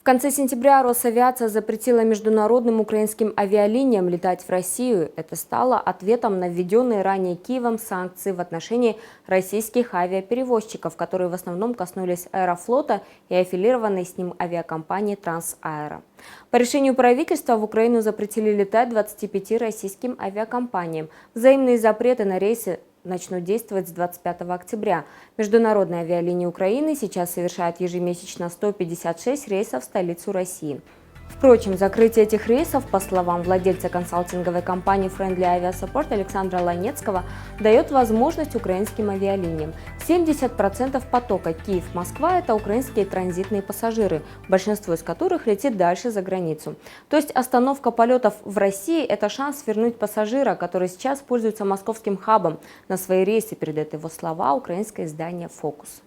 В конце сентября Росавиация запретила международным украинским авиалиниям летать в Россию. Это стало ответом на введенные ранее Киевом санкции в отношении российских авиаперевозчиков, которые в основном коснулись Аэрофлота и аффилированной с ним авиакомпании Трансаэро. По решению правительства в Украину запретили летать 25 российским авиакомпаниям. Взаимные запреты на рейсы начнут действовать с 25 октября. Международные авиалинии Украины сейчас совершают ежемесячно 156 рейсов в столицу России. Впрочем, закрытие этих рейсов, по словам владельца консалтинговой компании Friendly Aviasupport Александра Ланецкого, дает возможность украинским авиалиниям. 70% потока Киев-Москва – это украинские транзитные пассажиры, большинство из которых летит дальше за границу. То есть остановка полетов в России – это шанс вернуть пассажира, который сейчас пользуется московским хабом, на свои рейсы, передает его слова украинское издание «Фокус».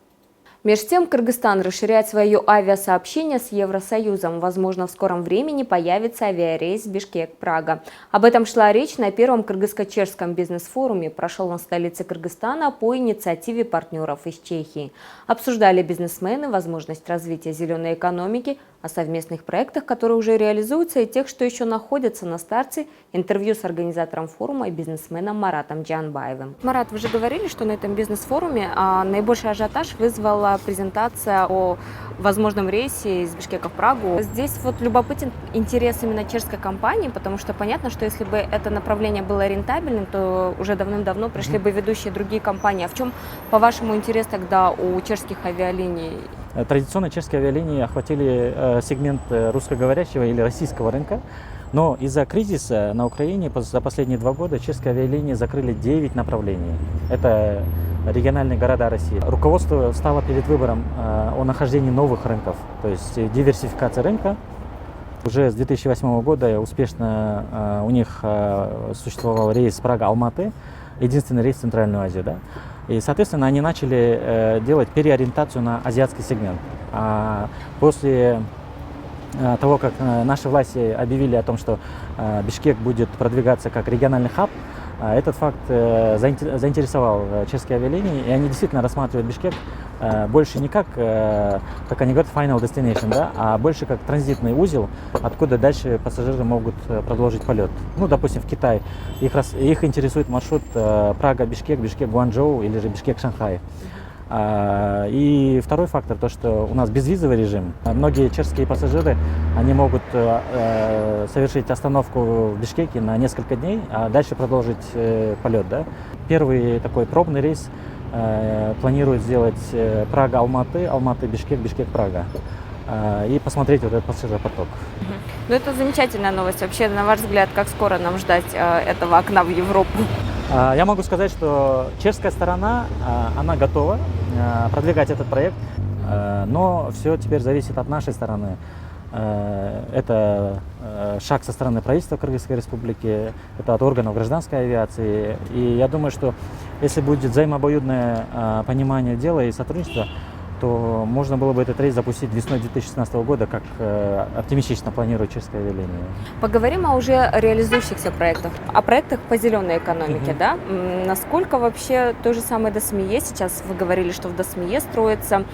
Между тем, Кыргызстан расширяет свое авиасообщение с Евросоюзом. Возможно, в скором времени появится авиарейс Бишкек-Прага. Об этом шла речь на первом кыргызско-чешском бизнес-форуме. Прошел он в столице Кыргызстана по инициативе партнеров из Чехии. Обсуждали бизнесмены возможность развития зеленой экономики, о совместных проектах, которые уже реализуются, и тех, что еще находятся на старте. Интервью с организатором форума и бизнесменом Маратом Джанбаевым. Марат, вы же говорили, что на этом бизнес-форуме наибольший ажиотаж вызвала презентация о возможном рейсе из Бишкека в Прагу. Здесь вот любопытен интерес именно чешской компании, потому что понятно, что если бы это направление было рентабельным, то уже давным-давно пришли бы ведущие другие компании. А в чем, по-вашему, интерес тогда у чешских авиалиний? Традиционно чешские авиалинии охватили сегмент русскоговорящего или российского рынка, но из-за кризиса на Украине за последние 2 года чешские авиалинии закрыли 9 направлений. Это региональные города России. Руководство стало перед выбором о нахождении новых рынков, то есть диверсификация рынка. Уже с 2008 года успешно у них существовал рейс Прага-Алматы, единственный рейс в Центральную Азию. Да? И, соответственно, они начали делать переориентацию на азиатский сегмент. После того, как наши власти объявили о том, что Бишкек будет продвигаться как региональный хаб, этот факт заинтересовал чешские авиалинии, и они действительно рассматривают Бишкек больше не как они говорят, final destination, да, а больше как транзитный узел, откуда дальше пассажиры могут продолжить полет. Ну, допустим, в Китай. Их интересует маршрут Прага-Бишкек, Бишкек-Гуанчжоу или же Бишкек-Шанхай. И второй фактор, то, что у нас безвизовый режим. Многие чешские пассажиры, они могут совершить остановку в Бишкеке на несколько дней, а дальше продолжить полет. Да? Первый такой пробный рейс планируют сделать Прага-Алматы, Алматы-Бишкек, Бишкек-Прага. И посмотреть вот этот пассажиропоток. Ну, это замечательная новость. Вообще, на ваш взгляд, как скоро нам ждать этого окна в Европу? Я могу сказать, что чешская сторона, она готова продвигать этот проект, но все теперь зависит от нашей стороны. Это шаг со стороны правительства Кыргызской республики, это от органов гражданской авиации. И я думаю, что если будет взаимообоюдное понимание дела и сотрудничество, то можно было бы этот рейс запустить весной 2016 года, как оптимистично планирует чешская авиалиния. Поговорим о уже реализующихся проектах, о проектах по зеленой экономике. Да? Насколько вообще то же самое Досмие, сейчас вы говорили, что в Досмие строятся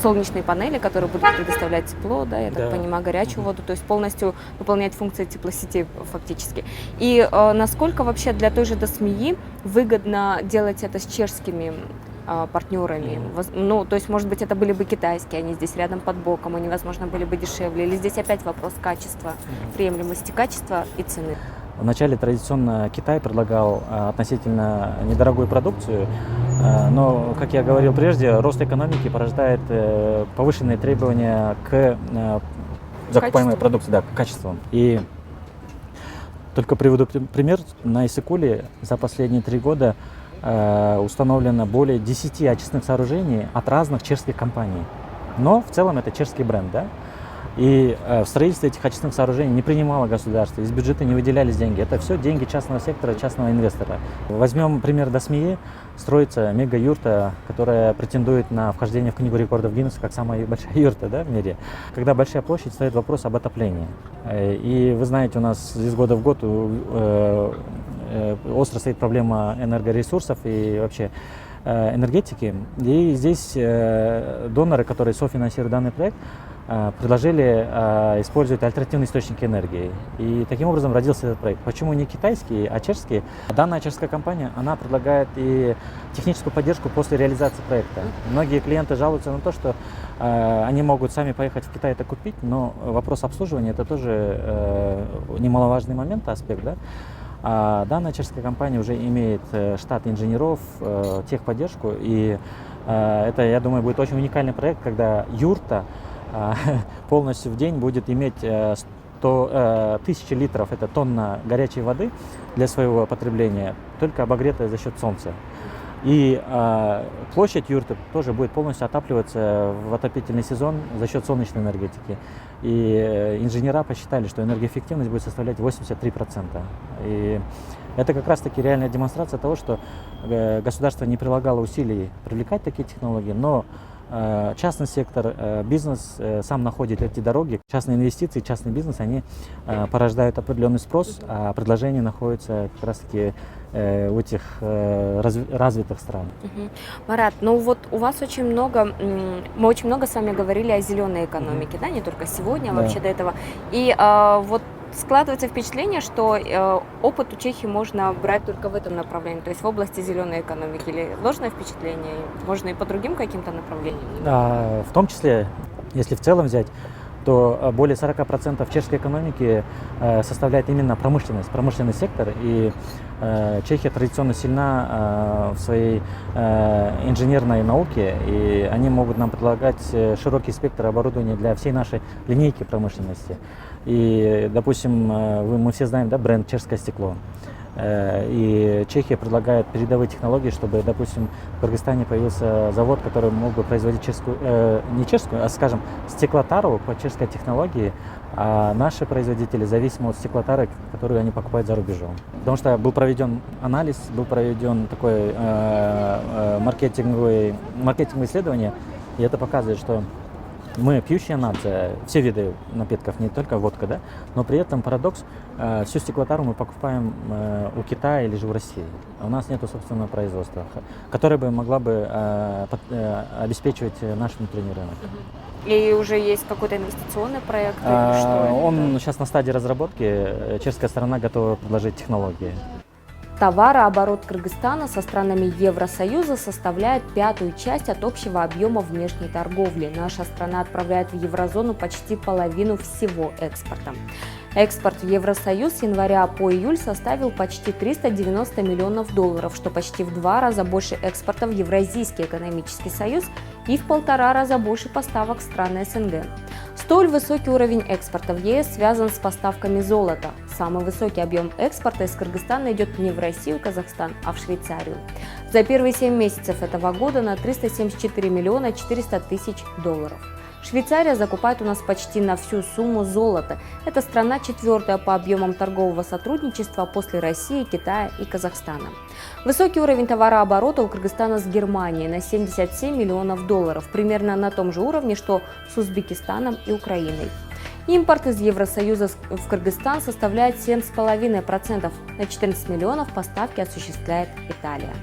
солнечные панели, которые будут предоставлять тепло, да, я так понимаю, горячую воду, то есть полностью выполнять функции теплосетей фактически. И насколько вообще для той же Досмии выгодно делать это с чешскими партнерами? Ну, то есть, может быть, это были бы китайские, они здесь рядом под боком, они, возможно, были бы дешевле. Или здесь опять вопрос качества, приемлемости качества и цены? Вначале традиционно Китай предлагал относительно недорогую продукцию, но, как я говорил прежде, рост экономики порождает повышенные требования к закупаемой продукции, да, к качеству. И только приведу пример, на Иссык-Куле за последние 3 года установлено более 10 очистных сооружений от разных чешских компаний. Но в целом это чешский бренд, да? И в строительстве этих очистных сооружений не принимало государство, из бюджета не выделялись деньги. Это все деньги частного сектора, частного инвестора. Возьмем пример Досмие. Строится мега-юрта, которая претендует на вхождение в книгу рекордов Гиннесса как самая большая юрта, да, в мире. Когда большая площадь, стоит вопрос об отоплении. И вы знаете, у нас из года в год остро стоит проблема энергоресурсов и вообще энергетики. И здесь доноры, которые софинансируют данный проект, предложили использовать альтернативные источники энергии. И таким образом родился этот проект. Почему не китайский, а чешский? Данная чешская компания, она предлагает и техническую поддержку после реализации проекта. Многие клиенты жалуются на то, что они могут сами поехать в Китай это купить, но вопрос обслуживания это тоже немаловажный момент, аспект, да? А данная чешская компания уже имеет штат инженеров, техподдержку, и это, я думаю, будет очень уникальный проект, когда юрта полностью в день будет иметь 1000 литров, это тонна горячей воды для своего потребления, только обогретая за счет солнца. И площадь юрты тоже будет полностью отапливаться в отопительный сезон за счет солнечной энергетики. И инженера посчитали, что энергоэффективность будет составлять 83%. И это как раз-таки реальная демонстрация того, что государство не прилагало усилий привлекать такие технологии, но частный сектор, бизнес сам находит эти дороги. Частные инвестиции, частный бизнес, они порождают определенный спрос, а предложение находится как раз-таки у этих развитых стран. Марат, ну вот у вас очень много, мы очень много с вами говорили о зеленой экономике, да, не только сегодня, а Да. вообще до этого. И вот складывается впечатление, что опыт у Чехии можно брать только в этом направлении, то есть в области зеленой экономики. Или ложное впечатление? Можно и по другим каким-то направлениям? В том числе, если в целом взять, то более 40% чешской экономики составляет именно промышленный сектор. И Чехия традиционно сильна в своей инженерной науке, и они могут нам предлагать широкий спектр оборудования для всей нашей линейки промышленности. И, допустим, мы все знаем, да, бренд «Чешское стекло». И Чехия предлагает передовые технологии, чтобы, допустим, в Кыргызстане появился завод, который мог бы производить не чешскую, а, скажем, стеклотару по чешской технологии, а наши производители зависимы от стеклотары, которую они покупают за рубежом. Потому что был проведен анализ, был проведен такое маркетинговое исследование, и это показывает, что мы пьющая нация, все виды напитков, не только водка, да, но при этом парадокс, всю стеклотару мы покупаем у Китая или же в России. У нас нет собственного производства, которое бы могла бы обеспечивать наш внутренний рынок. И уже есть какой-то инвестиционный проект? Или что Он сейчас на стадии разработки, чешская сторона готова предложить технологии. Товарооборот Кыргызстана со странами Евросоюза составляет 1/5 часть от общего объема внешней торговли. Наша страна отправляет в еврозону почти половину всего экспорта. Экспорт в Евросоюз с января по июль составил почти 390 миллионов долларов, что почти в 2 раза больше экспорта в Евразийский экономический союз и в 1,5 раза больше поставок стран СНГ. Столь высокий уровень экспорта в ЕС связан с поставками золота. Самый высокий объем экспорта из Кыргызстана идет не в Россию и Казахстан, а в Швейцарию. За первые 7 месяцев этого года на 374 миллиона 400 тысяч долларов. Швейцария закупает у нас почти на всю сумму золота. Эта страна 4-я по объемам торгового сотрудничества после России, Китая и Казахстана. Высокий уровень товарооборота у Кыргызстана с Германией на 77 миллионов долларов, примерно на том же уровне, что с Узбекистаном и Украиной. Импорт из Евросоюза в Кыргызстан составляет 7,5%, на 14 миллионов поставки осуществляет Италия.